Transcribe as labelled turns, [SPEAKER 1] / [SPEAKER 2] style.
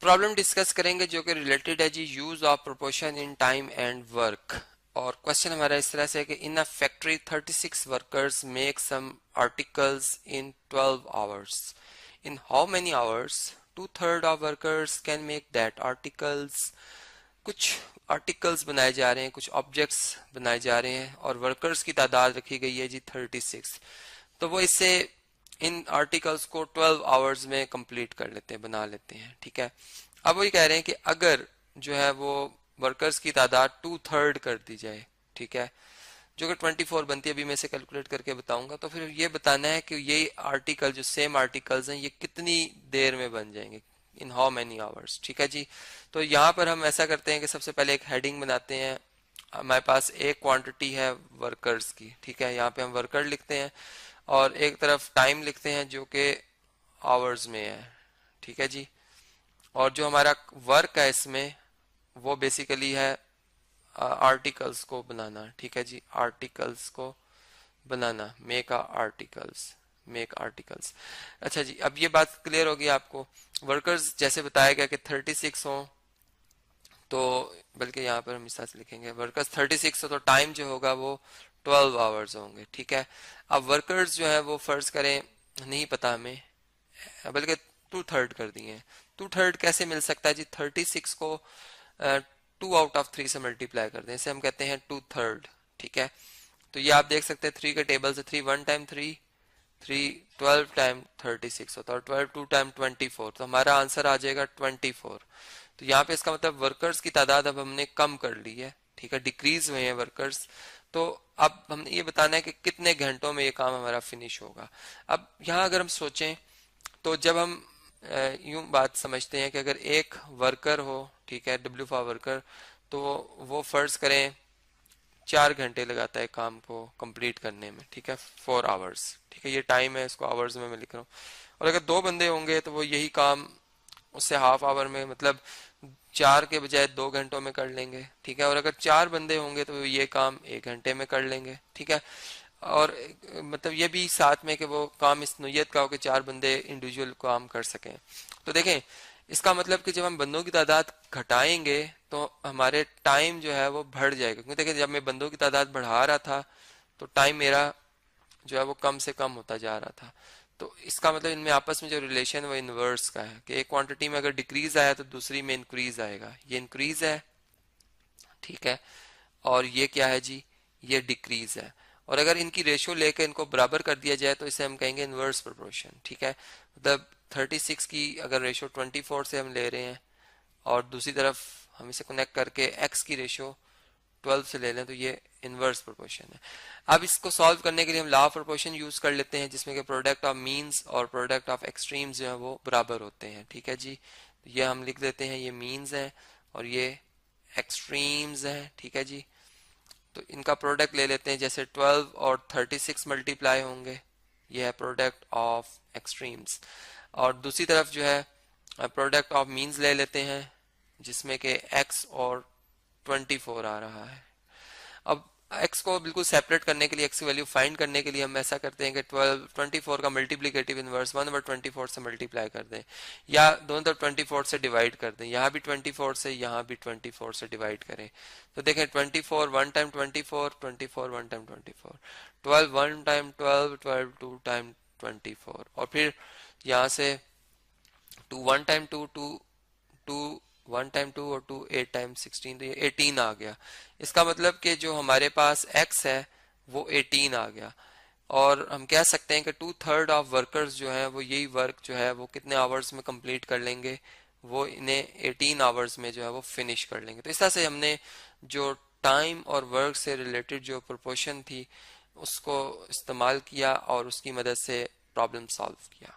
[SPEAKER 1] Problem discuss करेंगे जो कि रिलेटेड है जी use of proportion in time and work. और क्वेश्चन हमारा इस तरह से है कि in a factory 36 workers make some articles in 12 hours. In how many hours 2/3 of workers can make that articles. कुछ आर्टिकल्स बनाए जा रहे हैं, कुछ ऑब्जेक्ट्स बनाए जा रहे हैं और वर्कर्स की तादाद रखी गई है जी 36। तो वो इससे इन आर्टिकल्स को 12 आवर्स में कंप्लीट कर लेते हैं, बना लेते हैं। ठीक है, अब वही कह रहे हैं कि अगर जो है वो वर्कर्स की तादाद 2/3 कर दी जाए, ठीक है, जो कि 24 बनती है, अभी मैं इसे कैलकुलेट करके बताऊंगा। तो फिर ये बताना है कि ये आर्टिकल जो सेम आर्टिकल्स हैं ये कितनी देर में बन जाएंगे, इन हाउ मैनी आवर्स। ठीक है जी, तो यहाँ पर हम ऐसा करते हैं कि सबसे पहले एक हेडिंग बनाते हैं। हमारे पास एक क्वांटिटी है वर्कर्स की, ठीक है, यहाँ पे हम वर्कर लिखते हैं और एक तरफ टाइम लिखते हैं जो कि आवर्स में है। ठीक है जी, और जो हमारा वर्क है इसमें वो बेसिकली है आर्टिकल्स को बनाना। ठीक है जी, आर्टिकल्स को बनाना, मेक आर्टिकल्स। अच्छा जी, अब ये बात क्लियर होगी आपको। वर्कर्स जैसे बताया गया कि 36 हों, तो बल्कि यहाँ पर हम इस तरह से लिखेंगे वर्कर्स 36 हो तो टाइम जो होगा वो 12 आवर्स होंगे। ठीक है, अब वर्कर्स जो है वो फर्ज करें नहीं पता हमें, बल्कि 2/3 कर दिए हैं। 2/3 कैसे मिल सकता है जी? 36 को 2/3 से मल्टीप्लाई कर दें, इसे हम कहते हैं 2/3। ठीक है, तो ये आप देख सकते हैं 3 के टेबल से 3 1 टाइम 3 3 12 टाइम 36 होता है और 12 2 टाइम 24, तो हमारा आंसर आ जाएगा 24। तो यहाँ पे इसका मतलब वर्कर्स की तादाद अब हमने कम कर ली है। ठीक है, डिक्रीज हुए हैं वर्कर्स। तो अब हमने ये बताना है कि कितने घंटों में ये काम हमारा फिनिश होगा। अब यहाँ अगर हम सोचें तो जब हम यूं बात समझते हैं कि अगर एक वर्कर हो, ठीक है, डब्ल्यू फॉर वर्कर, तो वो फर्ज करें 4 घंटे लगाता है काम को कंप्लीट करने में। ठीक है, 4 आवर्स। ठीक है, ये टाइम है, इसको आवर्स में मैं लिख रहा हूँ। और अगर 2 बंदे होंगे तो वो यही काम उससे हाफ आवर में, मतलब 4 के बजाय 2 घंटों में कर लेंगे। ठीक है, और अगर 4 बंदे होंगे तो ये काम 1 घंटे में कर लेंगे। ठीक है, और मतलब ये भी साथ में कि वो काम इस नोयत का हो कि 4 बंदे इंडिविजुअल काम कर सकें। तो देखें, इसका मतलब कि जब हम बंदों की तादाद घटाएंगे तो हमारे टाइम जो है वो बढ़ जाएगा, क्योंकि देखिए जब मैं बंदों की तादाद बढ़ा रहा था तो टाइम मेरा जो है वो कम से कम होता जा रहा था। तो इसका मतलब इनमें आपस में जो रिलेशन है वो इनवर्स का है कि एक क्वांटिटी में अगर डिक्रीज आया तो दूसरी में इंक्रीज आएगा। ये इंक्रीज है, ठीक है, और ये क्या है जी? ये डिक्रीज है। और अगर इनकी रेशियो लेकर इनको बराबर कर दिया जाए तो इसे हम कहेंगे इनवर्स प्रोपोर्शन। ठीक है, मतलब 36 की अगर रेशियो 24 से हम ले रहे हैं और दूसरी तरफ हम इसे कनेक्ट करके x की रेशियो 12 से ले लें तो ये इनवर्स प्रोपोर्शन है। अब इसको सॉल्व करने के लिए हम लॉ ऑफ प्रोपोर्शन यूज कर लेते हैं, जिसमें कि प्रोडक्ट ऑफ मीन्स और प्रोडक्ट ऑफ एक्सट्रीम्स जो है वो बराबर होते हैं। ठीक है जी, तो ये हम लिख देते हैं, ये मीन्स है और ये एक्सट्रीम्स है। ठीक है जी, तो इनका प्रोडक्ट ले लेते हैं, जैसे 12 और 36 मल्टीप्लाई होंगे, ये है प्रोडक्ट ऑफ एक्सट्रीम्स। और दूसरी तरफ जो है प्रोडक्ट ऑफ मीन्स ले लेते हैं, जिसमें कि x और 24 आ रहा है। अब x को बिल्कुल सेपरेट करने के लिए, x की वैल्यू फाइंड करने के लिए हम ऐसा करते हैं कि 24 का मल्टीप्लिकेटिव इनवर्स 1/24 से मल्टीप्लाई कर दें, या दोनों तरफ 24 से डिवाइड कर दें, यहाँ भी 24 से, यहाँ भी 24 से डिवाइड करें। तो देखें 24 1 टाइम 24, 24 1 टाइम 24, 12 1 टाइम 12, 12 2 टाइम 24, और फिर यहाँ से 2 1 टाइम 2 2 2 1 टाइम 2 और 2 8 टाइम 16, तो ये 18 आ गया। इसका मतलब कि जो हमारे पास x है वो 18 आ गया। और हम कह सकते हैं कि 2/3 ऑफ वर्कर्स जो है वो यही वर्क जो है वो कितने आवर्स में कंप्लीट कर लेंगे, वो इन्हें 18 आवर्स में जो है वो फिनिश कर लेंगे। तो इस तरह से हमने जो टाइम और वर्क से रिलेटेड जो प्रोपोर्शन थी उसको इस्तेमाल किया और उसकी मदद से प्रॉब्लम सॉल्व किया।